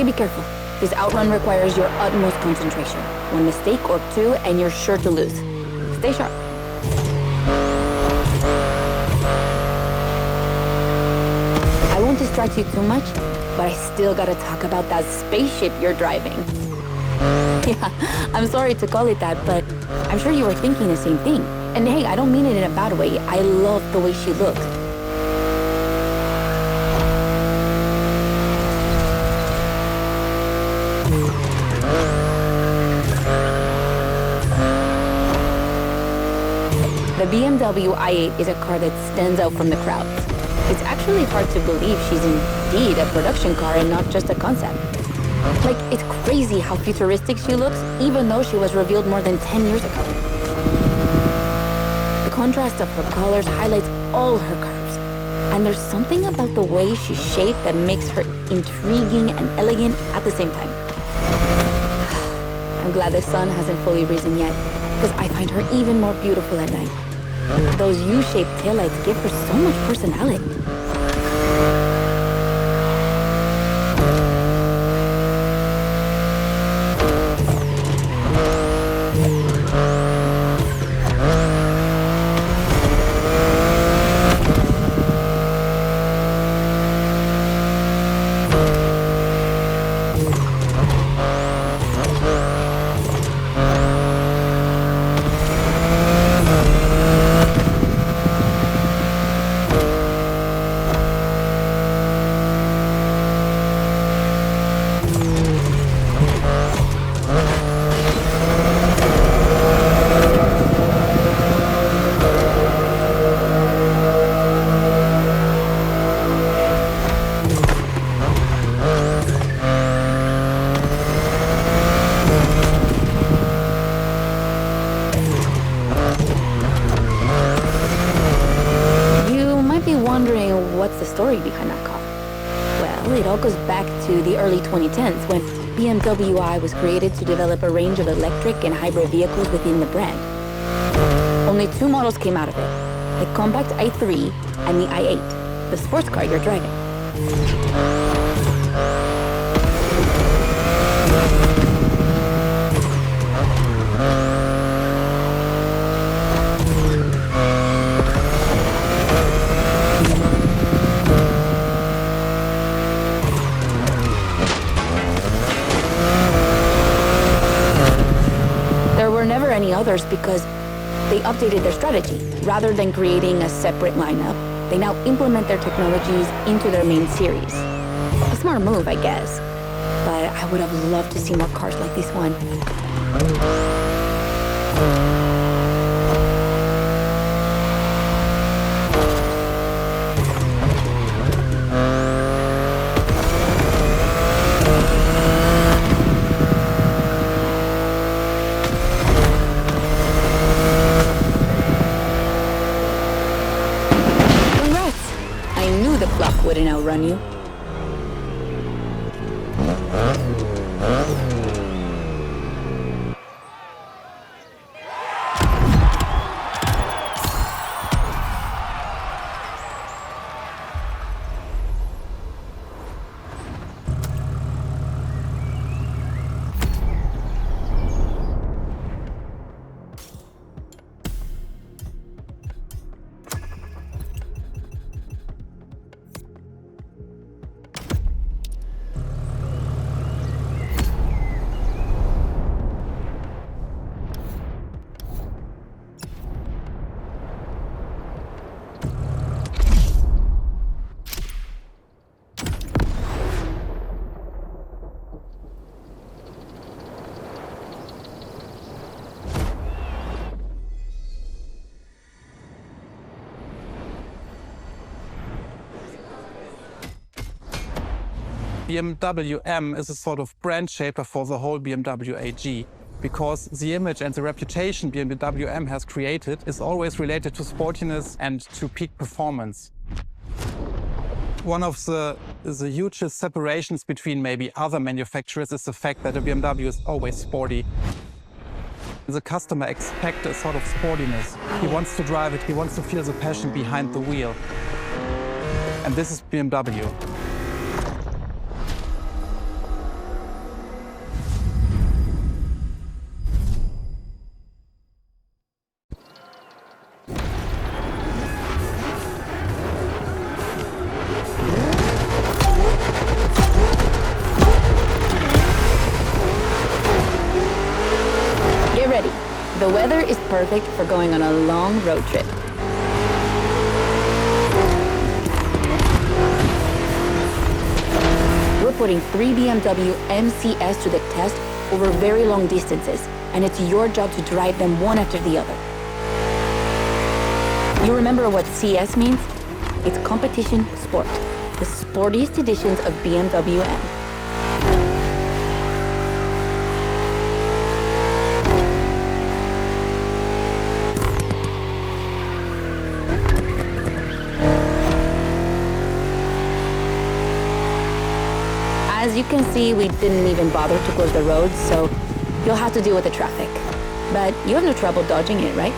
be careful. This outrun requires your utmost concentration. One mistake or two, and you're sure to lose. Stay sharp. I won't distract you too much, but I still gotta talk about that spaceship you're driving. Yeah, I'm sorry to call it that, but I'm sure you were thinking the same thing. And hey, I don't mean it in a bad way. I love the way she looks. The BMW i8 is a car that stands out from the crowd. It's actually hard to believe she's indeed a production car and not just a concept. Like, it's crazy how futuristic she looks, even though she was revealed more than 10 years ago. The contrast of her colors highlights all her curves. And there's something about the way she's shaped that makes her intriguing and elegant at the same time. I'm glad the sun hasn't fully risen yet, because I find her even more beautiful at night. Those U-shaped taillights give her so much personality. What's the story behind that car? Well, it all goes back to the early 2010s when BMW i was created to develop a range of electric and hybrid vehicles within the brand. Only two models came out of it, the compact i3 and the i8, the sports car you're driving. Any others because they updated their strategy. Rather than creating a separate lineup, they now implement their technologies into their main series. A smart move, I guess, but I would have loved to see more cars like this one. Wouldn't outrun you. BMW M is a sort of brand shaper for the whole BMW AG, because the image and the reputation BMW M has created is always related to sportiness and to peak performance. One of the hugest separations between maybe other manufacturers is the fact that a BMW is always sporty. The customer expects a sort of sportiness. He wants to drive it, he wants to feel the passion behind the wheel. And this is BMW. The weather is perfect for going on a long road trip. We're putting 3 BMW MCS to the test over very long distances, and it's your job to drive them one after the other. You remember what CS means? It's competition sport, the sportiest editions of BMW M. As you can see, we didn't even bother to close the roads, so you'll have to deal with the traffic. But you have no trouble dodging it, right?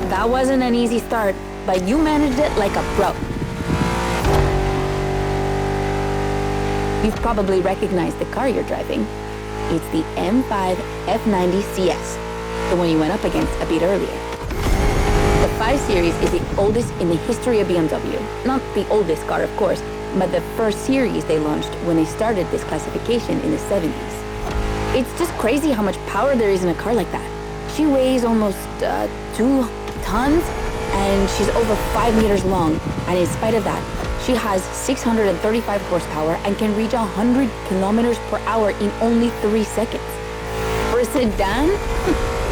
That wasn't an easy start, but you managed it like a pro. You've probably recognized the car you're driving. It's the M5 F90 CS, the one you went up against a bit earlier. The 5 Series is the oldest in the history of BMW. Not the oldest car, of course, but the first series they launched when they started this classification in the 70s. It's just crazy how much power there is in a car like that. She weighs almost 2 tons, and she's over 5 meters long, and in spite of that, she has 635 horsepower and can reach 100 kilometers per hour in only 3 seconds. For a sedan?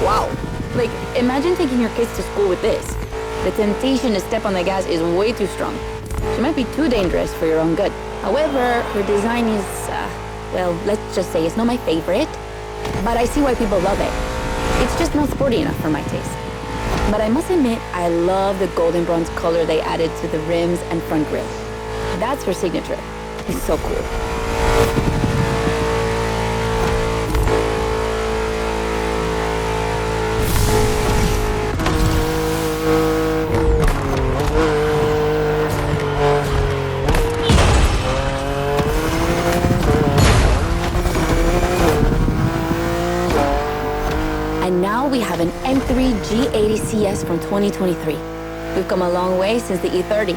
Wow. Like, imagine taking your kids to school with this. The temptation to step on the gas is way too strong. She might be too dangerous for your own good. However, her design is, well, let's just say it's not my favorite, but I see why people love it. It's just not sporty enough for my taste. But I must admit, I love the golden bronze color they added to the rims and front grille. That's her signature. It's so cool. And now we have an M3 G80 CS from 2023. We've come a long way since the E30.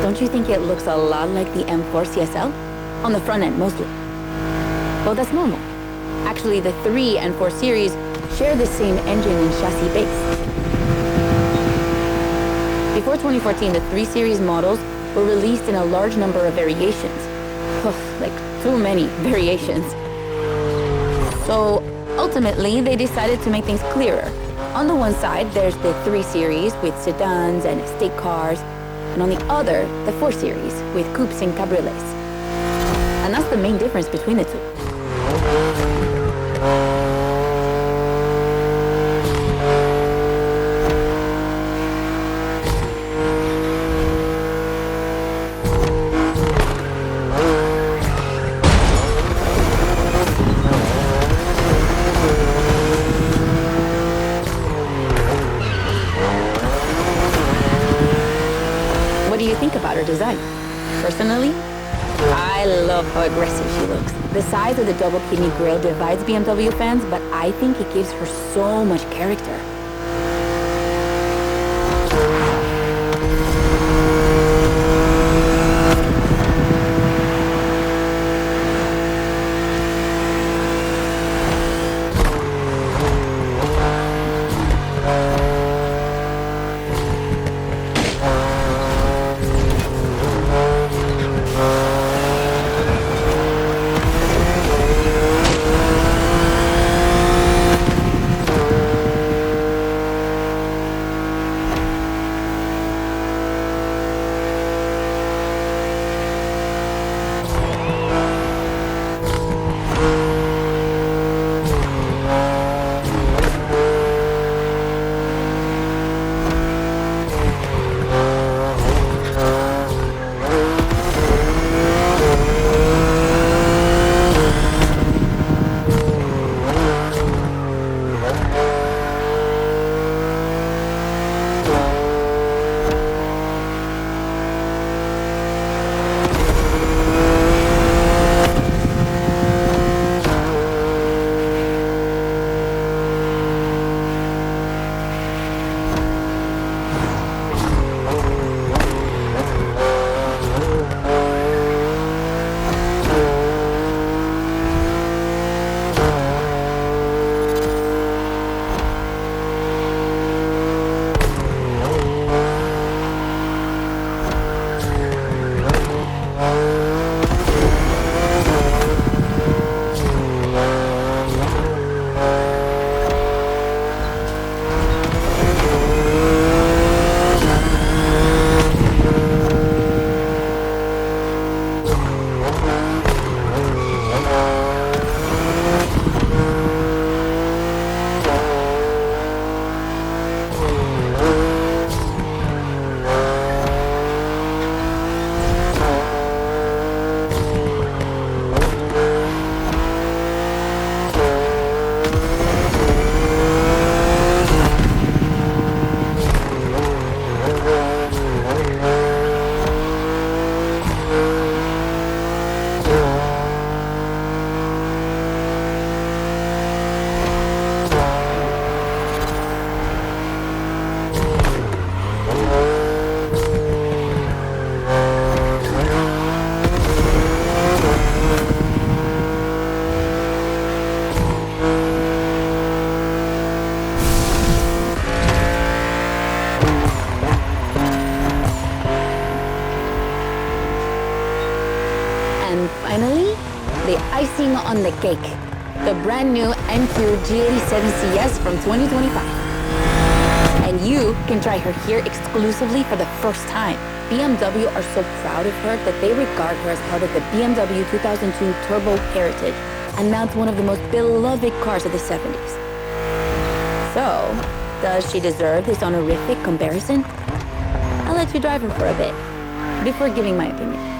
Don't you think it looks a lot like the M4 CSL? On the front end, mostly. Well, that's normal. Actually, the 3 and 4 Series share the same engine and chassis base. Before 2014, the 3 Series models were released in a large number of variations. Like, too many variations. So, ultimately, they decided to make things clearer. On the one side, there's the 3 Series with sedans and estate cars, and on the other, the 4 Series with coupes and cabriolets. And that's the main difference between the two. What do you think about her design? Personally, I love how aggressive she looks. The size of the double kidney grille divides BMW fans, but I think it gives her so much character. And finally, the icing on the cake. The brand new NQ G87 CS from 2025. And you can try her here exclusively for the first time. BMW are so proud of her that they regard her as part of the BMW 2002 Turbo Heritage, and now it's one of the most beloved cars of the 70s. So, does she deserve this honorific comparison? I'll let you drive her for a bit, before giving my opinion.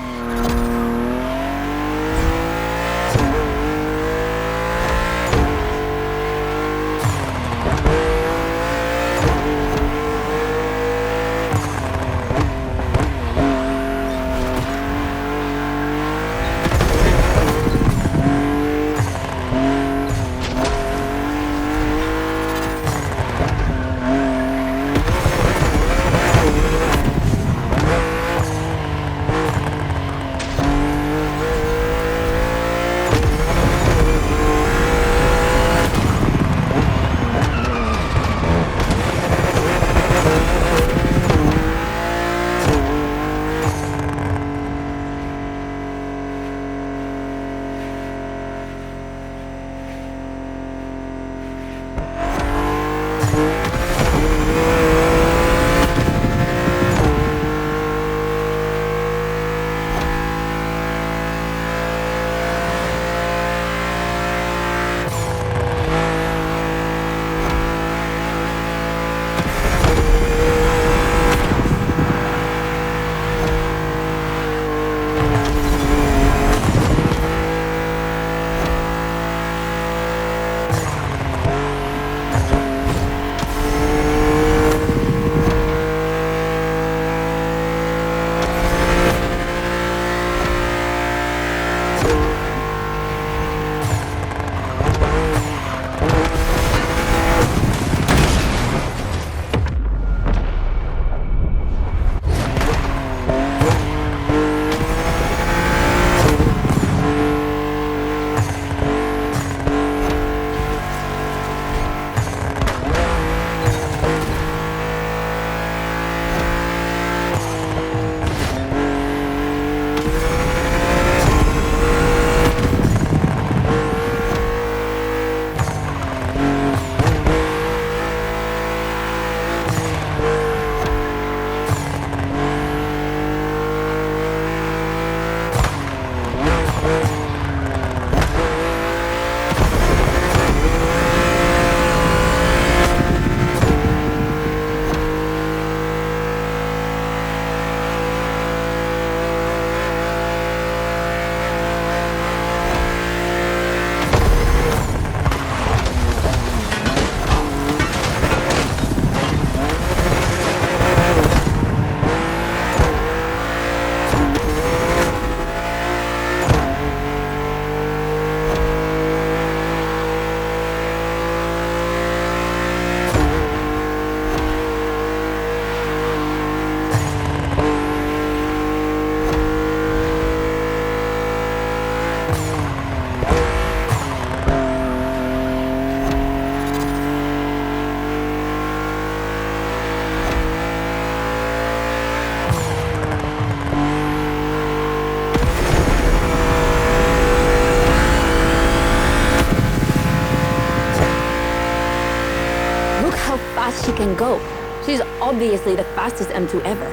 even go. She's obviously the fastest M2 ever.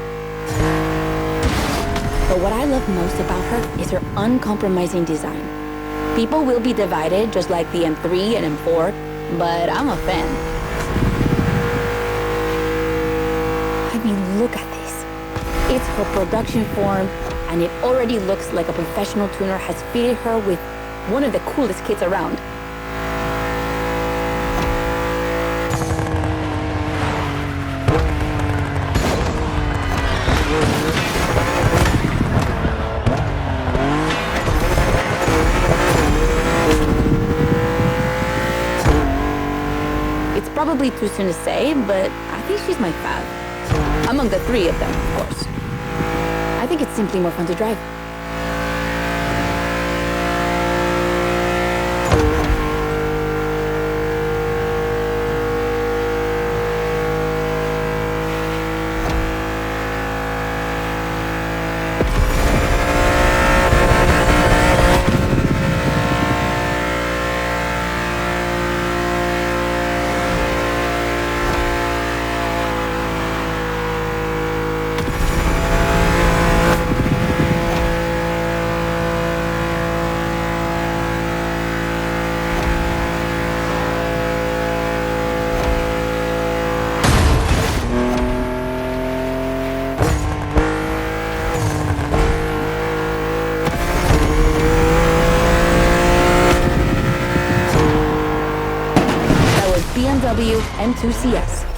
But what I love most about her is her uncompromising design. People will be divided just like the M3 and M4, but I'm a fan. I mean, look at this. It's her production form, and it already looks like a professional tuner has fitted her with one of the coolest kits around. It's probably too soon to say, but I think she's my fav. Among the three of them, of course. I think it's simply more fun to drive. BMW M2 CS.